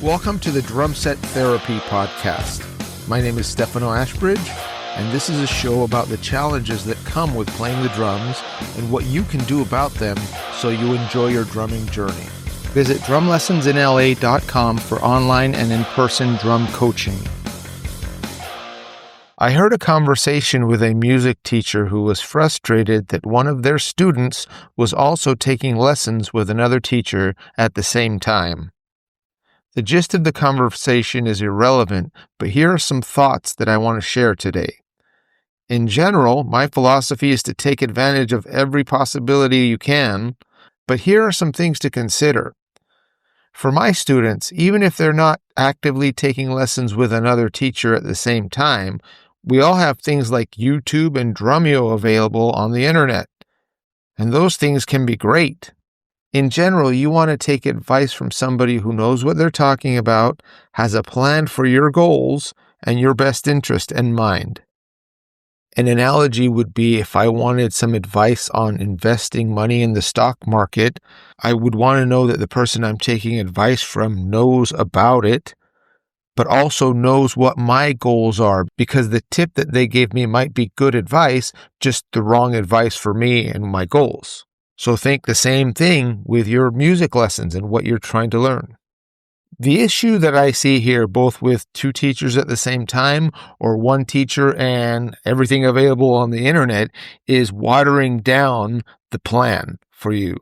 Welcome to the Drum Set Therapy Podcast. My name is Stefano Ashbridge, and this is a show about the challenges that come with playing the drums and what you can do about them so you enjoy your drumming journey. Visit drumlessonsinla.com for online and in-person drum coaching. I heard a conversation with a music teacher who was frustrated that one of their students was also taking lessons with another teacher at the same time. The gist of the conversation is irrelevant, but here are some thoughts that I want to share today. In general, my philosophy is to take advantage of every possibility you can, but here are some things to consider. For my students, even if they're not actively taking lessons with another teacher at the same time, we all have things like YouTube and Drumeo available on the internet, and those things can be great. In general, you want to take advice from somebody who knows what they're talking about, has a plan for your goals, and your best interest in mind. An analogy would be if I wanted some advice on investing money in the stock market, I would want to know that the person I'm taking advice from knows about it, but also knows what my goals are, because the tip that they gave me might be good advice, just the wrong advice for me and my goals. So think the same thing with your music lessons and what you're trying to learn. The issue that I see here, both with two teachers at the same time or one teacher and everything available on the internet, is watering down the plan for you.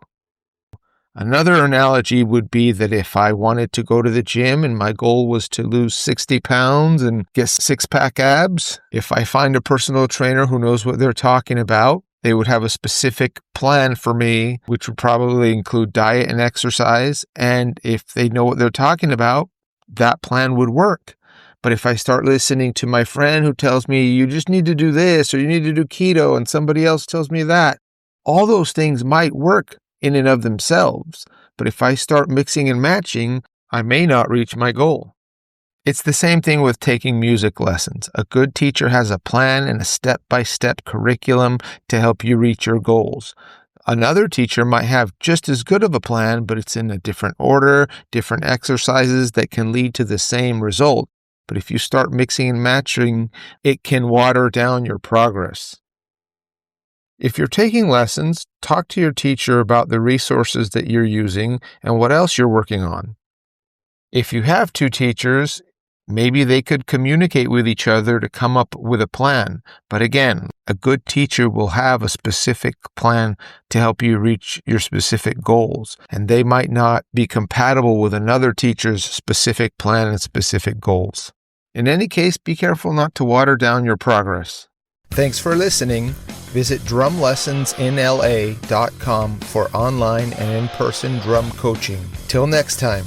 Another analogy would be that if I wanted to go to the gym and my goal was to lose 60 pounds and get six-pack abs, if I find a personal trainer who knows what they're talking about, they would have a specific plan for me, which would probably include diet and exercise. And if they know what they're talking about, that plan would work. But if I start listening to my friend who tells me, you just need to do this, or you need to do keto, and somebody else tells me that, all those things might work in and of themselves. But if I start mixing and matching, I may not reach my goal. It's the same thing with taking music lessons. A good teacher has a plan and a step-by-step curriculum to help you reach your goals. Another teacher might have just as good of a plan, but it's in a different order, different exercises that can lead to the same result. But if you start mixing and matching, it can water down your progress. If you're taking lessons, talk to your teacher about the resources that you're using and what else you're working on. If you have two teachers, maybe they could communicate with each other to come up with a plan. But again, a good teacher will have a specific plan to help you reach your specific goals. And they might not be compatible with another teacher's specific plan and specific goals. In any case, be careful not to water down your progress. Thanks for listening. Visit drumlessonsinla.com for online and in-person drum coaching. Till next time.